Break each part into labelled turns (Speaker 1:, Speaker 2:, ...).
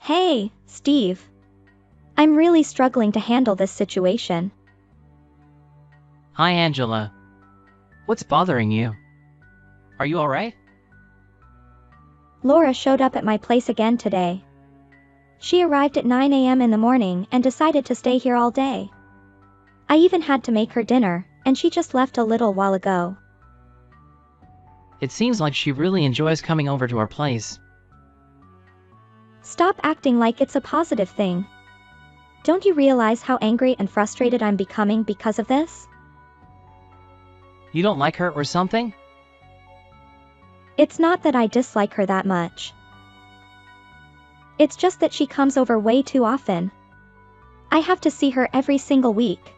Speaker 1: Hey, Steve. I'm really struggling to handle this situation.
Speaker 2: Hi, Angela. What's bothering you? Are you alright?
Speaker 1: Laura showed up at my place again today. She arrived at 9 a.m. in the morning and decided to stay here all day. I even had to make her dinner, and she just left a little while ago.
Speaker 2: It seems like she really enjoys coming over to our place.
Speaker 1: Stop acting like it's a positive thing. Don't you realize how angry and frustrated I'm becoming because of this?
Speaker 2: You don't like her or something?
Speaker 1: It's not that I dislike her that much. It's just that she comes over way too often. I have to see her every single week.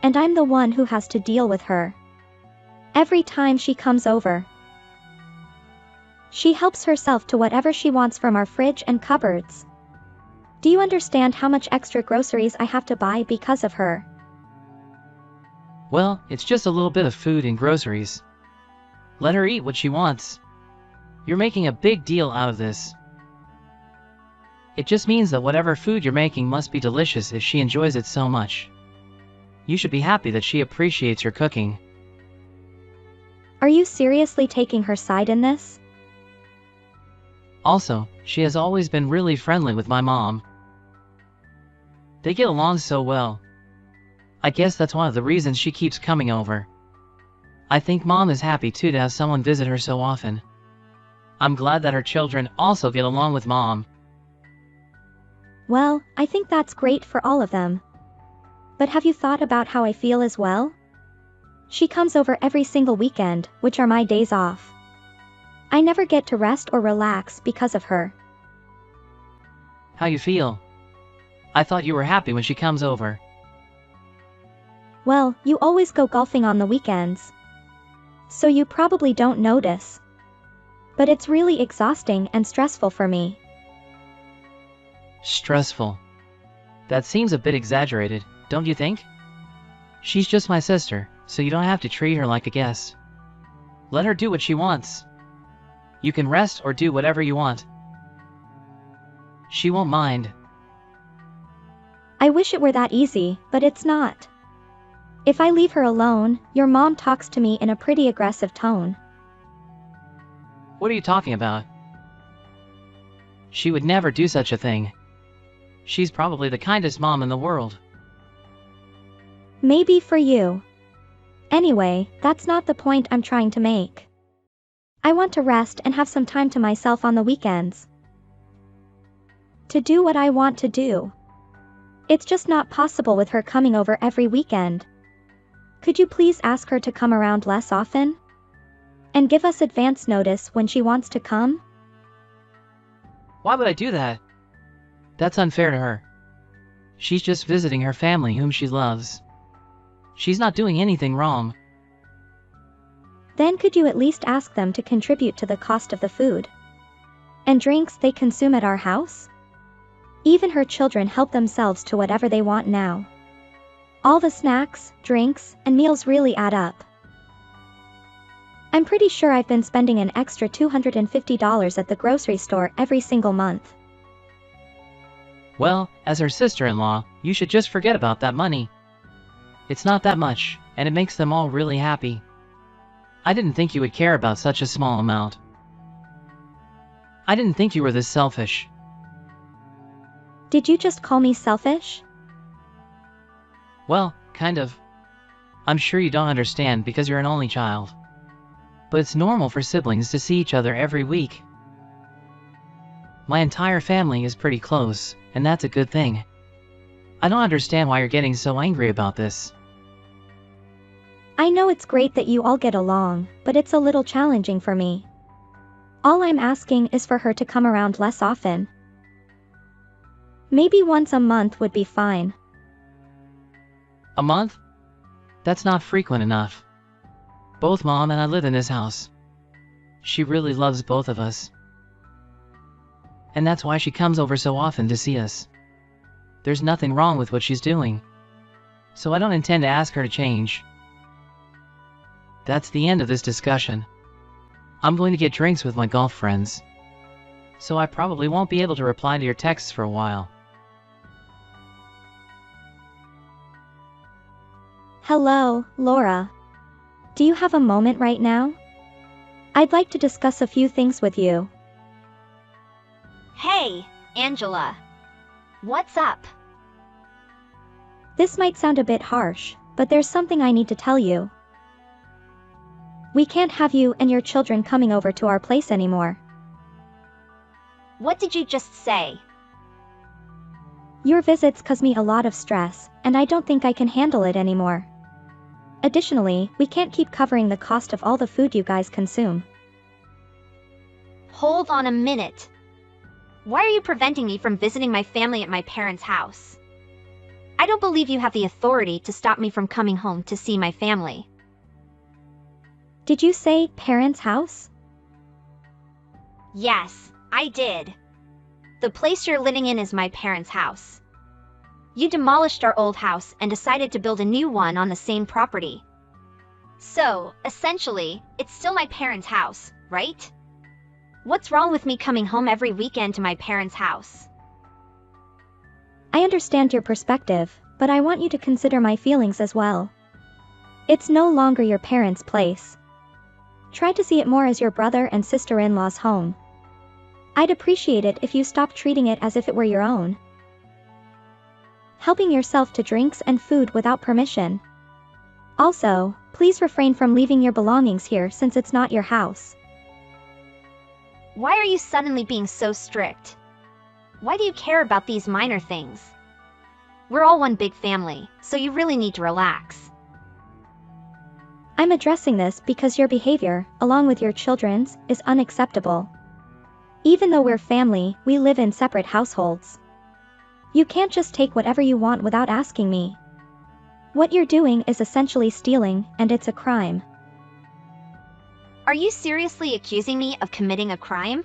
Speaker 1: And I'm the one who has to deal with her. Every time she comes over, she helps herself to whatever she wants from our fridge and cupboards. Do you understand how much extra groceries I have to buy because of her?
Speaker 2: Well, it's just a little bit of food and groceries. Let her eat what she wants. You're making a big deal out of this. It just means that whatever food you're making must be delicious if she enjoys it so much. You should be happy that she appreciates your cooking.
Speaker 1: Are you seriously taking her side in this?
Speaker 2: Also, she has always been really friendly with my mom. They get along so well. I guess that's one of the reasons she keeps coming over. I think Mom is happy too to have someone visit her so often. I'm glad that her children also get along with Mom.
Speaker 1: Well, I think that's great for all of them. But have you thought about how I feel as well? She comes over every single weekend, which are my days off. I never get to rest or relax because of her.
Speaker 2: How you feel? I thought you were happy when she comes over.
Speaker 1: Well, you always go golfing on the weekends. So you probably don't notice. But it's really exhausting and stressful for me.
Speaker 2: Stressful. That seems a bit exaggerated, don't you think? She's just my sister, so you don't have to treat her like a guest. Let her do what she wants. You can rest or do whatever you want. She won't mind.
Speaker 1: I wish it were that easy, but it's not. If I leave her alone, your mom talks to me in a pretty aggressive tone.
Speaker 2: What are you talking about? She would never do such a thing. She's probably the kindest mom in the world.
Speaker 1: Maybe for you. Anyway, that's not the point I'm trying to make. I want to rest and have some time to myself on the weekends. To do what I want to do. It's just not possible with her coming over every weekend. Could you please ask her to come around less often? And give us advance notice when she wants to come?
Speaker 2: Why would I do that? That's unfair to her. She's just visiting her family whom she loves. She's not doing anything wrong.
Speaker 1: Then could you at least ask them to contribute to the cost of the food and drinks they consume at our house? Even her children help themselves to whatever they want now. All the snacks, drinks, and meals really add up. I'm pretty sure I've been spending an extra $250 at the grocery store every single month.
Speaker 2: Well, as her sister-in-law, you should just forget about that money. It's not that much, and it makes them all really happy. I didn't think you would care about such a small amount. I didn't think you were this selfish.
Speaker 1: Did you just call me selfish?
Speaker 2: Well, kind of. I'm sure you don't understand because you're an only child. But it's normal for siblings to see each other every week. My entire family is pretty close, and that's a good thing. I don't understand why you're getting so angry about this.
Speaker 1: I know it's great that you all get along, but it's a little challenging for me. All I'm asking is for her to come around less often. Maybe once a month would be fine.
Speaker 2: A month? That's not frequent enough. Both Mom and I live in this house. She really loves both of us. And that's why she comes over so often to see us. There's nothing wrong with what she's doing. So I don't intend to ask her to change. That's the end of this discussion. I'm going to get drinks with my golf friends, so I probably won't be able to reply to your texts for a while.
Speaker 1: Hello, Laura. Do you have a moment right now? I'd like to discuss a few things with you.
Speaker 3: Hey, Angela. What's up?
Speaker 1: This might sound a bit harsh, but there's something I need to tell you. We can't have you and your children coming over to our place anymore.
Speaker 3: What did you just say?
Speaker 1: Your visits cause me a lot of stress, and I don't think I can handle it anymore. Additionally, we can't keep covering the cost of all the food you guys consume.
Speaker 3: Hold on a minute. Why are you preventing me from visiting my family at my parents' house? I don't believe you have the authority to stop me from coming home to see my family.
Speaker 1: Did you say parents' house?
Speaker 3: Yes, I did. The place you're living in is my parents' house. You demolished our old house and decided to build a new one on the same property. So, essentially, it's still my parents' house, right? What's wrong with me coming home every weekend to my parents' house?
Speaker 1: I understand your perspective, but I want you to consider my feelings as well. It's no longer your parents' place. Try to see it more as your brother and sister-in-law's home. I'd appreciate it if you stopped treating it as if it were your own. Helping yourself to drinks and food without permission. Also, please refrain from leaving your belongings here since it's not your house.
Speaker 3: Why are you suddenly being so strict? Why do you care about these minor things? We're all one big family, so you really need to relax.
Speaker 1: I'm addressing this because your behavior, along with your children's, is unacceptable. Even though we're family, we live in separate households. You can't just take whatever you want without asking me. What you're doing is essentially stealing, and it's a crime.
Speaker 3: Are you seriously accusing me of committing a crime?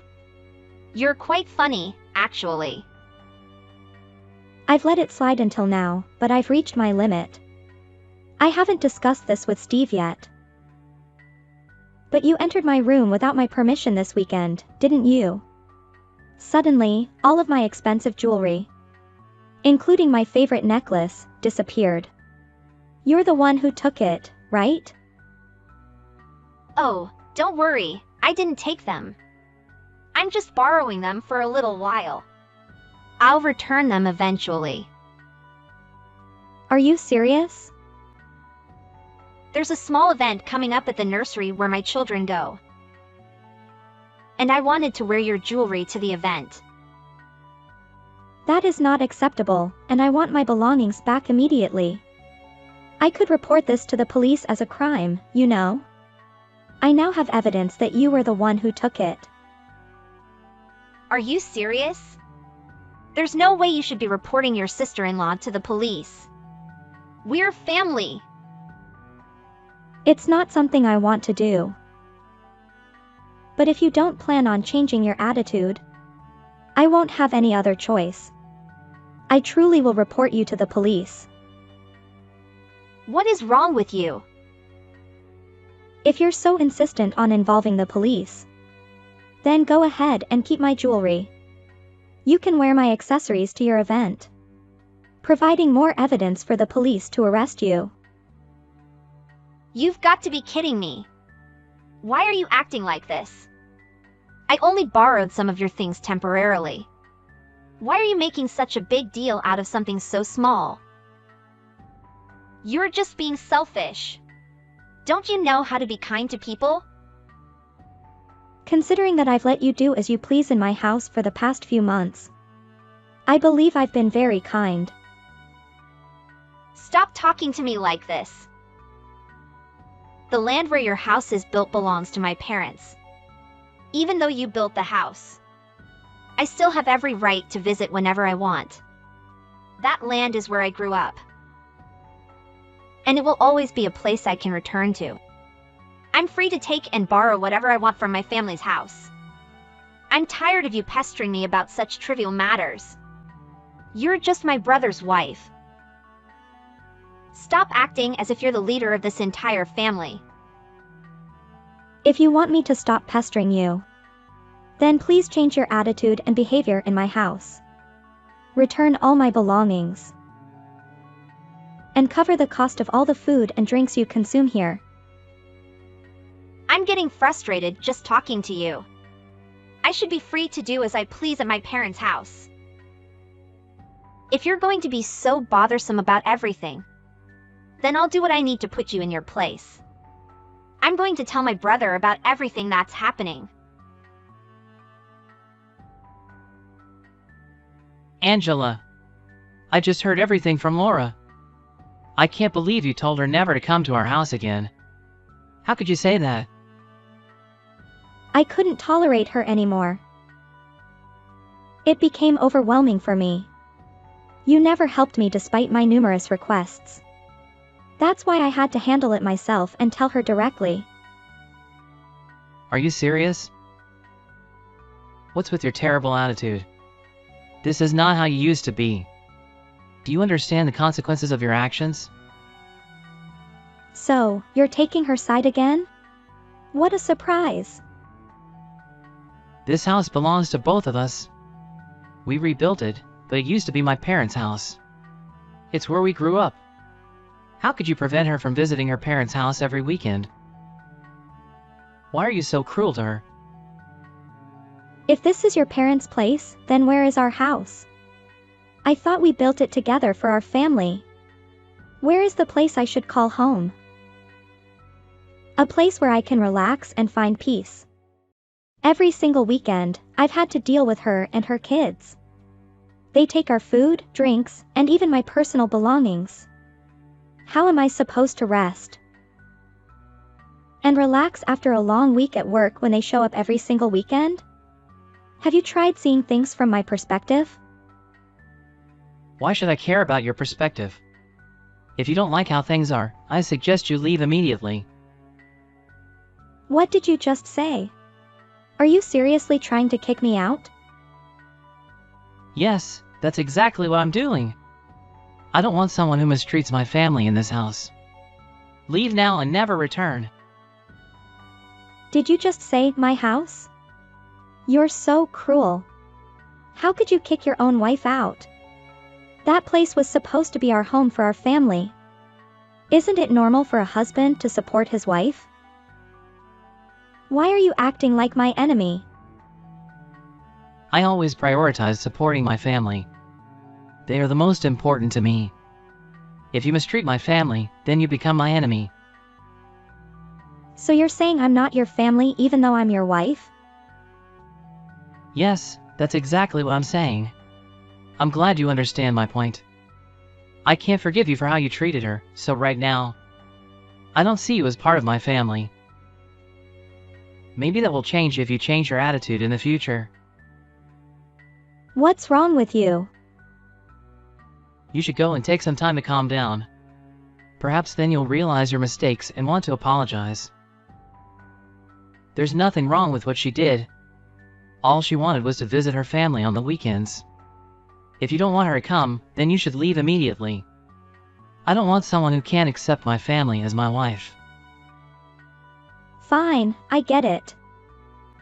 Speaker 3: You're quite funny, actually.
Speaker 1: I've let it slide until now, but I've reached my limit. I haven't discussed this with Steve yet. But you entered my room without my permission this weekend, didn't you? Suddenly, all of my expensive jewelry, including my favorite necklace, disappeared. You're the one who took it, right?
Speaker 3: Oh, don't worry, I didn't take them. I'm just borrowing them for a little while. I'll return them eventually.
Speaker 1: Are you serious?
Speaker 3: There's a small event coming up at the nursery where my children go. And I wanted to wear your jewelry to the event.
Speaker 1: That is not acceptable, and I want my belongings back immediately. I could report this to the police as a crime, you know. I now have evidence that you were the one who took it.
Speaker 3: Are you serious? There's no way you should be reporting your sister-in-law to the police. We're family.
Speaker 1: It's not something I want to do. But if you don't plan on changing your attitude, I won't have any other choice. I truly will report you to the police.
Speaker 3: What is wrong with you?
Speaker 1: If you're so insistent on involving the police, then go ahead and keep my jewelry. You can wear my accessories to your event, providing more evidence for the police to arrest you.
Speaker 3: You've got to be kidding me. Why are you acting like this? I only borrowed some of your things temporarily. Why are you making such a big deal out of something so small? You're just being selfish. Don't you know how to be kind to people?
Speaker 1: Considering that I've let you do as you please in my house for the past few months, I believe I've been very kind.
Speaker 3: Stop talking to me like this. The land where your house is built belongs to my parents. Even though you built the house, I still have every right to visit whenever I want. That land is where I grew up. And it will always be a place I can return to. I'm free to take and borrow whatever I want from my family's house. I'm tired of you pestering me about such trivial matters. You're just my brother's wife. Stop acting as if you're the leader of this entire family.
Speaker 1: If you want me to stop pestering you, then please change your attitude and behavior in my house. Return all my belongings. And cover the cost of all the food and drinks you consume here.
Speaker 3: I'm getting frustrated just talking to you. I should be free to do as I please at my parents' house. If you're going to be so bothersome about everything, then I'll do what I need to put you in your place. I'm going to tell my brother about everything that's happening.
Speaker 2: Angela, I just heard everything from Laura. I can't believe you told her never to come to our house again. How could you say that?
Speaker 1: I couldn't tolerate her anymore. It became overwhelming for me. You never helped me despite my numerous requests. That's why I had to handle it myself and tell her directly.
Speaker 2: Are you serious? What's with your terrible attitude? This is not how you used to be. Do you understand the consequences of your actions?
Speaker 1: So, you're taking her side again? What a surprise.
Speaker 2: This house belongs to both of us. We rebuilt it, but it used to be my parents' house. It's where we grew up. How could you prevent her from visiting her parents' house every weekend? Why are you so cruel to her?
Speaker 1: If this is your parents' place, then where is our house? I thought we built it together for our family. Where is the place I should call home? A place where I can relax and find peace. Every single weekend, I've had to deal with her and her kids. They take our food, drinks, and even my personal belongings. How am I supposed to rest and relax after a long week at work when they show up every single weekend? Have you tried seeing things from my perspective?
Speaker 2: Why should I care about your perspective? If you don't like how things are, I suggest you leave immediately.
Speaker 1: What did you just say? Are you seriously trying to kick me out?
Speaker 2: Yes, that's exactly what I'm doing. I don't want someone who mistreats my family in this house. Leave now and never return.
Speaker 1: Did you just say my house? You're so cruel. How could you kick your own wife out? That place was supposed to be our home for our family. Isn't it normal for a husband to support his wife? Why are you acting like my enemy?
Speaker 2: I always prioritize supporting my family. They are the most important to me. If you mistreat my family, then you become my enemy.
Speaker 1: So you're saying I'm not your family even though I'm your wife?
Speaker 2: Yes, that's exactly what I'm saying. I'm glad you understand my point. I can't forgive you for how you treated her, so right now, I don't see you as part of my family. Maybe that will change if you change your attitude in the future.
Speaker 1: What's wrong with you?
Speaker 2: You should go and take some time to calm down. Perhaps then you'll realize your mistakes and want to apologize. There's nothing wrong with what she did. All she wanted was to visit her family on the weekends. If you don't want her to come, then you should leave immediately. I don't want someone who can't accept my family as my wife.
Speaker 1: Fine, I get it.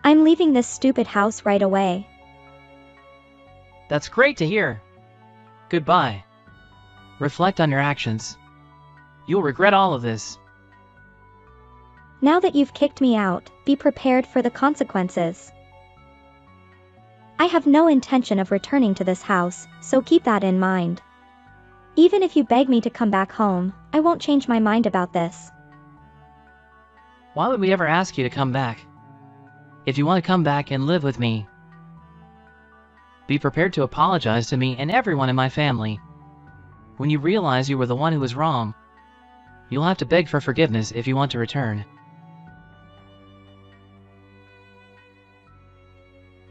Speaker 1: I'm leaving this stupid house right away.
Speaker 2: That's great to hear. Goodbye. Reflect on your actions. You'll regret all of this.
Speaker 1: Now that you've kicked me out, be prepared for the consequences. I have no intention of returning to this house, so keep that in mind. Even if you beg me to come back home, I won't change my mind about this.
Speaker 2: Why would we ever ask you to come back? If you want to come back and live with me, be prepared to apologize to me and everyone in my family. When you realize you were the one who was wrong, you'll have to beg for forgiveness if you want to return.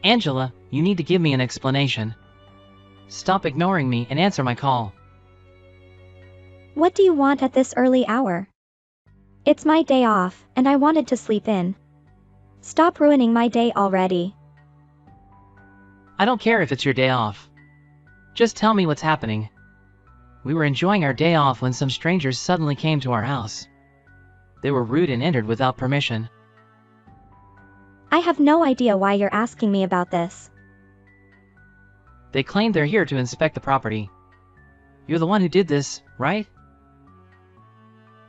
Speaker 2: Angela, you need to give me an explanation. Stop ignoring me and answer my call.
Speaker 1: What do you want at this early hour? It's my day off, and I wanted to sleep in. Stop ruining my day already.
Speaker 2: I don't care if it's your day off. Just tell me what's happening. We were enjoying our day off when some strangers suddenly came to our house. They were rude and entered without permission.
Speaker 1: I have no idea why you're asking me about this.
Speaker 2: They claim they're here to inspect the property. You're the one who did this, right?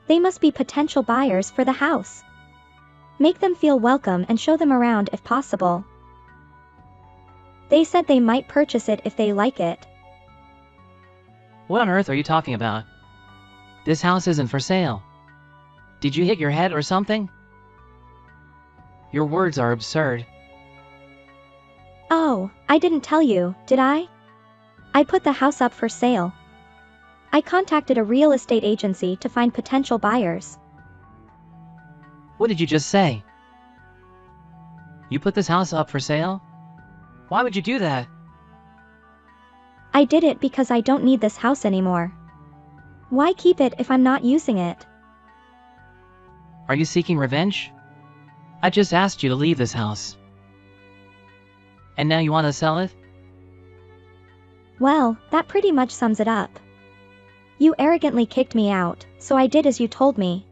Speaker 1: They must be potential buyers for the house. Make them feel welcome and show them around if possible. They said they might purchase it if they like it.
Speaker 2: What on earth are you talking about? This house isn't for sale. Did you hit your head or something? Your words are absurd.
Speaker 1: Oh, I didn't tell you, did I? I put the house up for sale. I contacted a real estate agency to find potential buyers.
Speaker 2: What did you just say? You put this house up for sale? Why would you do that?
Speaker 1: I did it because I don't need this house anymore. Why keep it if I'm not using it?
Speaker 2: Are you seeking revenge? I just asked you to leave this house. And now you want to sell it?
Speaker 1: Well, that pretty much sums it up. You arrogantly kicked me out, so I did as you told me.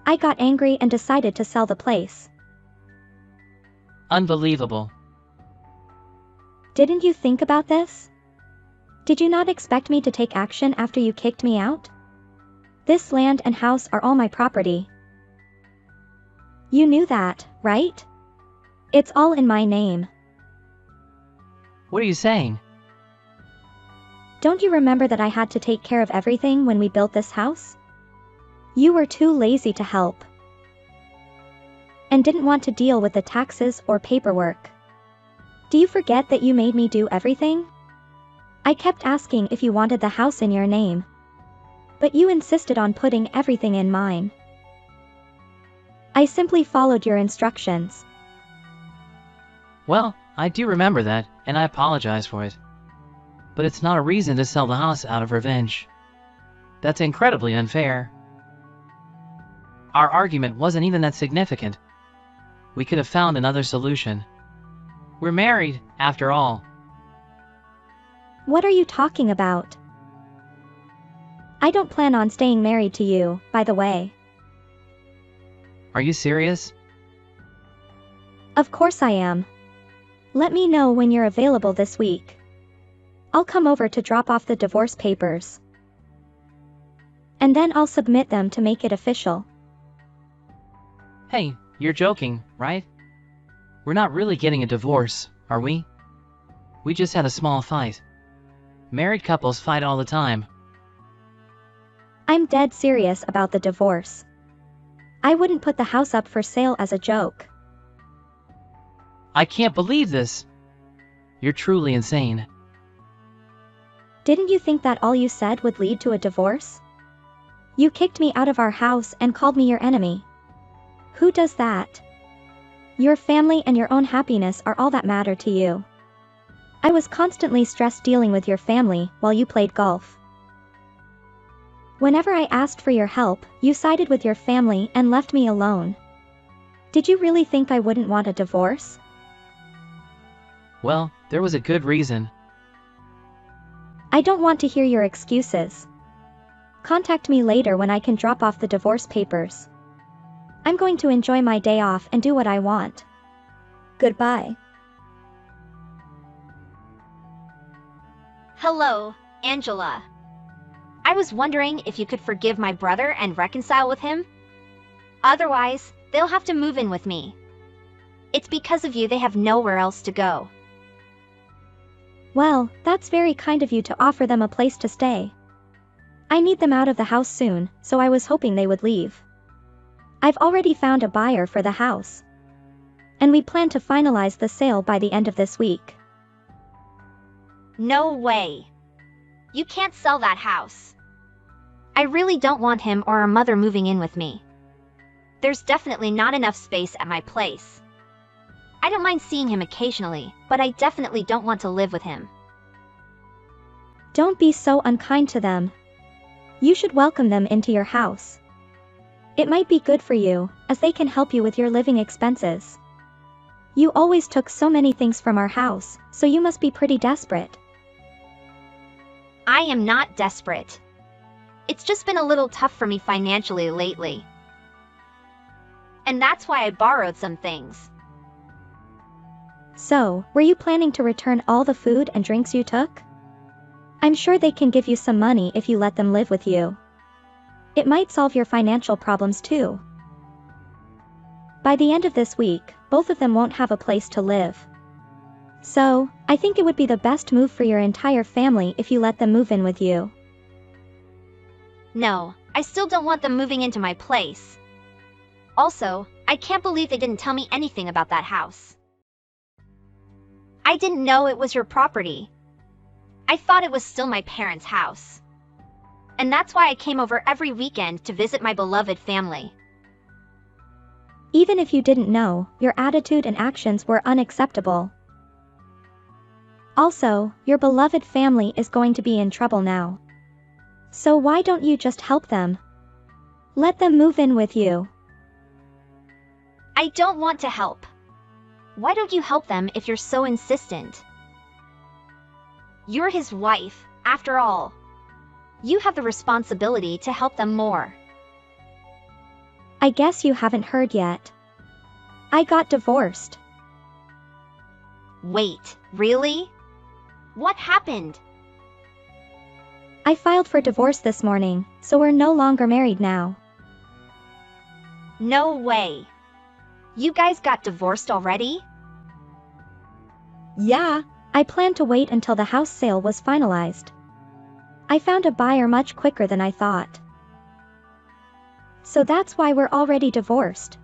Speaker 1: I got angry and decided to sell the place.
Speaker 2: Unbelievable.
Speaker 1: Didn't you think about this? Did you not expect me to take action after you kicked me out? This land and house are all my property. You knew that, right? It's all in my name.
Speaker 2: What are you saying?
Speaker 1: Don't you remember that I had to take care of everything when we built this house? You were too lazy to help. And didn't want to deal with the taxes or paperwork. Do you forget that you made me do everything? I kept asking if you wanted the house in your name. But you insisted on putting everything in mine. I simply followed your instructions.
Speaker 2: Well, I do remember that, and I apologize for it. But it's not a reason to sell the house out of revenge. That's incredibly unfair. Our argument wasn't even that significant. We could have found another solution. We're married, after all.
Speaker 1: What are you talking about? I don't plan on staying married to you, by the way.
Speaker 2: Are you serious?
Speaker 1: Of course I am. Let me know when you're available this week. I'll come over to drop off the divorce papers. And then I'll submit them to make it official.
Speaker 2: Hey, you're joking, right? We're not really getting a divorce, are we? We just had a small fight. Married couples fight all the time.
Speaker 1: I'm dead serious about the divorce. I wouldn't put the house up for sale as a joke.
Speaker 2: I can't believe this. You're truly insane.
Speaker 1: Didn't you think that all you said would lead to a divorce? You kicked me out of our house and called me your enemy. Who does that? Your family and your own happiness are all that matter to you. I was constantly stressed dealing with your family while you played golf. Whenever I asked for your help, you sided with your family and left me alone. Did you really think I wouldn't want a divorce?
Speaker 2: Well, there was a good reason.
Speaker 1: I don't want to hear your excuses. Contact me later when I can drop off the divorce papers. I'm going to enjoy my day off and do what I want. Goodbye.
Speaker 3: Hello, Angela. I was wondering if you could forgive my brother and reconcile with him. Otherwise, they'll have to move in with me. It's because of you they have nowhere else to go.
Speaker 1: Well, that's very kind of you to offer them a place to stay. I need them out of the house soon, so I was hoping they would leave. I've already found a buyer for the house. And we plan to finalize the sale by the end of this week.
Speaker 3: No way. You can't sell that house. I really don't want him or our mother moving in with me. There's definitely not enough space at my place. I don't mind seeing him occasionally, but I definitely don't want to live with him.
Speaker 1: Don't be so unkind to them. You should welcome them into your house. It might be good for you, as they can help you with your living expenses. You always took so many things from our house, so you must be pretty desperate.
Speaker 3: I am not desperate. It's just been a little tough for me financially lately. And that's why I borrowed some things.
Speaker 1: So, were you planning to return all the food and drinks you took? I'm sure they can give you some money if you let them live with you. It might solve your financial problems too. By the end of this week, both of them won't have a place to live. So, I think it would be the best move for your entire family if you let them move in with you.
Speaker 3: No, I still don't want them moving into my place. Also, I can't believe they didn't tell me anything about that house. I didn't know it was your property. I thought it was still my parents' house. And that's why I came over every weekend to visit my beloved family.
Speaker 1: Even if you didn't know, your attitude and actions were unacceptable. Also, your beloved family is going to be in trouble now. So why don't you just help them? Let them move in with you.
Speaker 3: I don't want to help. Why don't you help them if you're so insistent? You're his wife, after all. You have the responsibility to help them more.
Speaker 1: I guess you haven't heard yet. I got divorced.
Speaker 3: Wait, really? What happened?
Speaker 1: I filed for divorce this morning, so we're no longer married now.
Speaker 3: No way. You guys got divorced already?
Speaker 1: Yeah, I planned to wait until the house sale was finalized. I found a buyer much quicker than I thought. So that's why we're already divorced.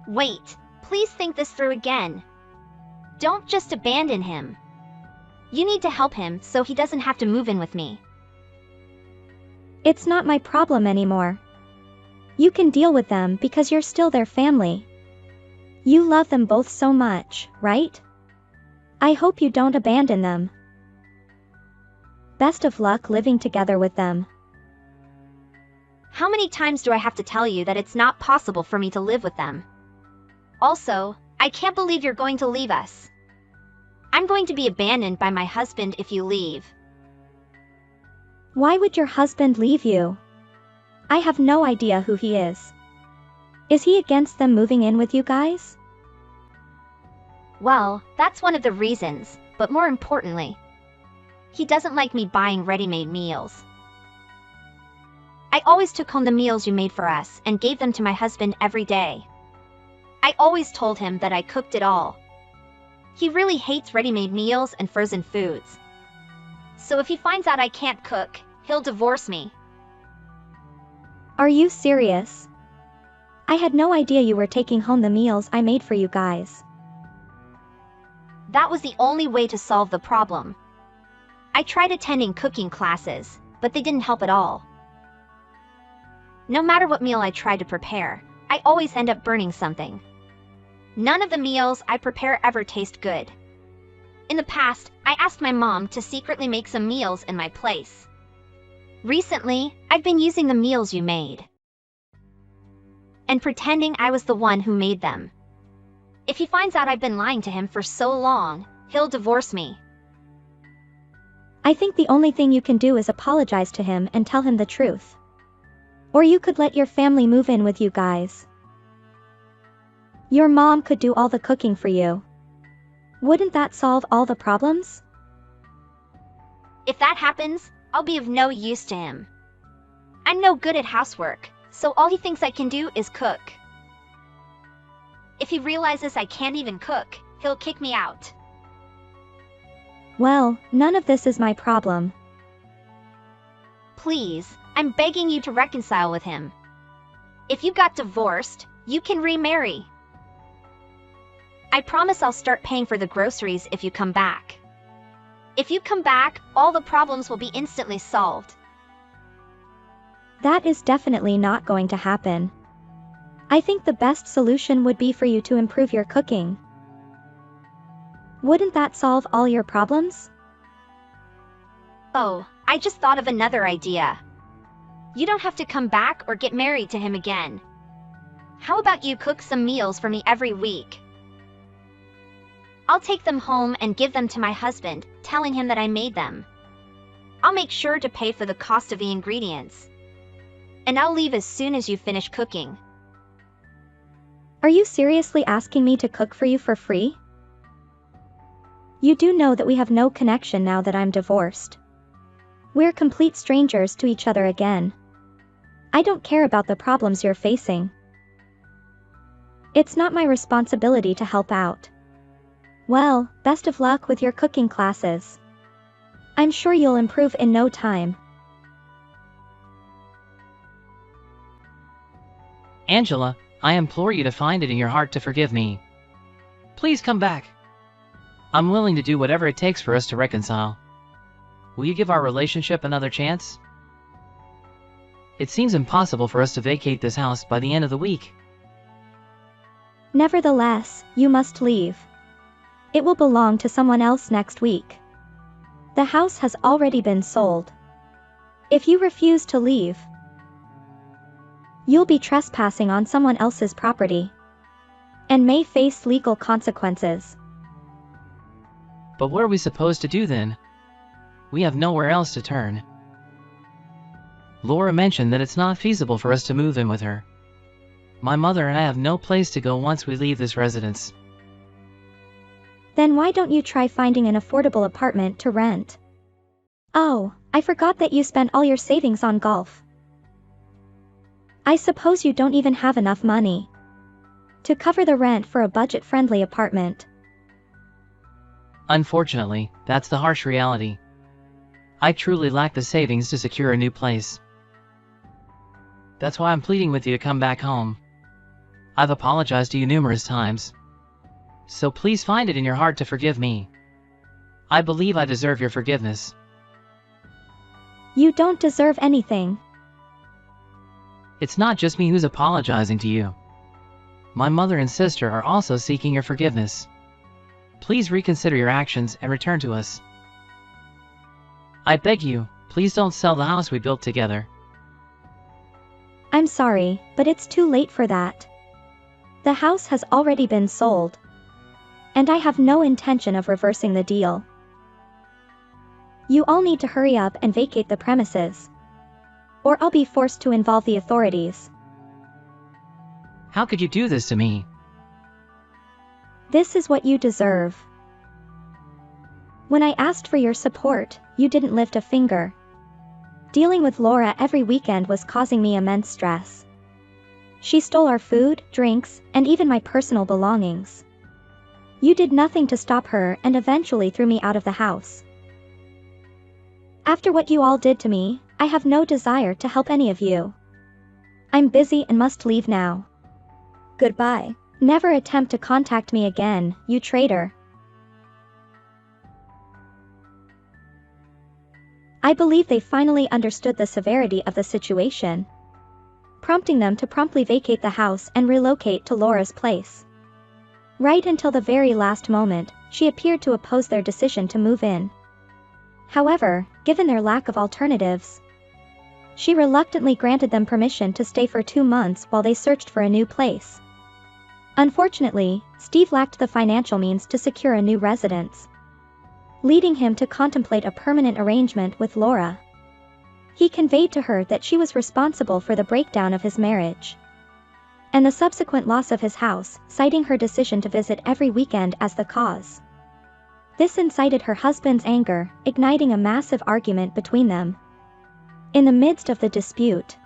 Speaker 3: Wait, please think this through again. Don't just abandon him. You need to help him so he doesn't have to move in with me.
Speaker 1: It's not my problem anymore. You can deal with them because you're still their family. You love them both so much, right? I hope you don't abandon them. Best of luck living together with them.
Speaker 3: How many times do I have to tell you that it's not possible for me to live with them? Also, I can't believe you're going to leave us. I'm going to be abandoned by my husband if you leave.
Speaker 1: Why would your husband leave you? I have no idea who he is. Is he against them moving in with you guys?
Speaker 3: Well, that's one of the reasons, but more importantly, he doesn't like me buying ready-made meals. I always took home the meals you made for us and gave them to my husband every day. I always told him that I cooked it all. He really hates ready-made meals and frozen foods. So if he finds out I can't cook, he'll divorce me.
Speaker 1: Are you serious? I had no idea you were taking home the meals I made for you guys.
Speaker 3: That was the only way to solve the problem. I tried attending cooking classes, but they didn't help at all. No matter what meal I tried to prepare, I always end up burning something. None of the meals I prepare ever taste good. In the past, I asked my mom to secretly make some meals in my place. Recently, I've been using the meals you made and pretending I was the one who made them. If he finds out I've been lying to him for so long, he'll divorce me.
Speaker 1: I think the only thing you can do is apologize to him and tell him the truth. Or you could let your family move in with you guys. Your mom could do all the cooking for you. Wouldn't that solve all the problems?
Speaker 3: If that happens, I'll be of no use to him. I'm no good at housework, so all he thinks I can do is cook. If he realizes I can't even cook, he'll kick me out.
Speaker 1: Well, none of this is my problem.
Speaker 3: Please, I'm begging you to reconcile with him. If you got divorced, you can remarry. I promise I'll start paying for the groceries if you come back. If you come back, all the problems will be instantly solved.
Speaker 1: That is definitely not going to happen. I think the best solution would be for you to improve your cooking. Wouldn't that solve all your problems?
Speaker 3: Oh, I just thought of another idea. You don't have to come back or get married to him again. How about you cook some meals for me every week? I'll take them home and give them to my husband, telling him that I made them. I'll make sure to pay for the cost of the ingredients. And I'll leave as soon as you finish cooking.
Speaker 1: Are you seriously asking me to cook for you for free? You do know that we have no connection now that I'm divorced. We're complete strangers to each other again. I don't care about the problems you're facing. It's not my responsibility to help out. Well, best of luck with your cooking classes. I'm sure you'll improve in no time.
Speaker 2: Angela, I implore you to find it in your heart to forgive me. Please come back. I'm willing to do whatever it takes for us to reconcile. Will you give our relationship another chance? It seems impossible for us to vacate this house by the end of the week.
Speaker 1: Nevertheless, you must leave. It will belong to someone else next week. The house has already been sold. If you refuse to leave, you'll be trespassing on someone else's property and may face legal consequences.
Speaker 2: But what are we supposed to do then? We have nowhere else to turn. Laura mentioned that it's not feasible for us to move in with her. My mother and I have no place to go once we leave this residence.
Speaker 1: Then why don't you try finding an affordable apartment to rent? Oh, I forgot that you spent all your savings on golf. I suppose you don't even have enough money to cover the rent for a budget-friendly apartment.
Speaker 2: Unfortunately, that's the harsh reality. I truly lack the savings to secure a new place. That's why I'm pleading with you to come back home. I've apologized to you numerous times. So please find it in your heart to forgive me. I believe I deserve your forgiveness.
Speaker 1: You don't deserve anything.
Speaker 2: It's not just me who's apologizing to you. My mother and sister are also seeking your forgiveness. Please reconsider your actions and return to us. I beg you, please don't sell the house we built together.
Speaker 1: I'm sorry, but it's too late for that. The house has already been sold, and I have no intention of reversing the deal. You all need to hurry up and vacate the premises, or I'll be forced to involve the authorities.
Speaker 2: How could you do this to me?
Speaker 1: This is what you deserve. When I asked for your support, you didn't lift a finger. Dealing with Laura every weekend was causing me immense stress. She stole our food, drinks, and even my personal belongings. You did nothing to stop her and eventually threw me out of the house. After what you all did to me, I have no desire to help any of you. I'm busy and must leave now. Goodbye. Never attempt to contact me again, you traitor. I believe they finally understood the severity of the situation, prompting them to promptly vacate the house and relocate to Laura's place. Right until the very last moment, she appeared to oppose their decision to move in. However, given their lack of alternatives, she reluctantly granted them permission to stay for 2 months while they searched for a new place. Unfortunately, Steve lacked the financial means to secure a new residence, leading him to contemplate a permanent arrangement with Laura. He conveyed to her that she was responsible for the breakdown of his marriage and the subsequent loss of his house, citing her decision to visit every weekend as the cause. This incited her husband's anger, igniting a massive argument between them. In the midst of the dispute,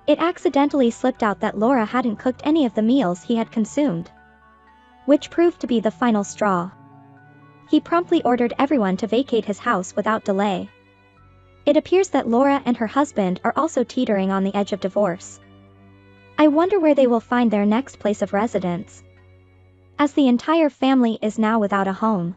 Speaker 1: it accidentally slipped out that Laura hadn't cooked any of the meals he had consumed, which proved to be the final straw. He promptly ordered everyone to vacate his house without delay. It appears that Laura and her husband are also teetering on the edge of divorce. I wonder where they will find their next place of residence, as the entire family is now without a home.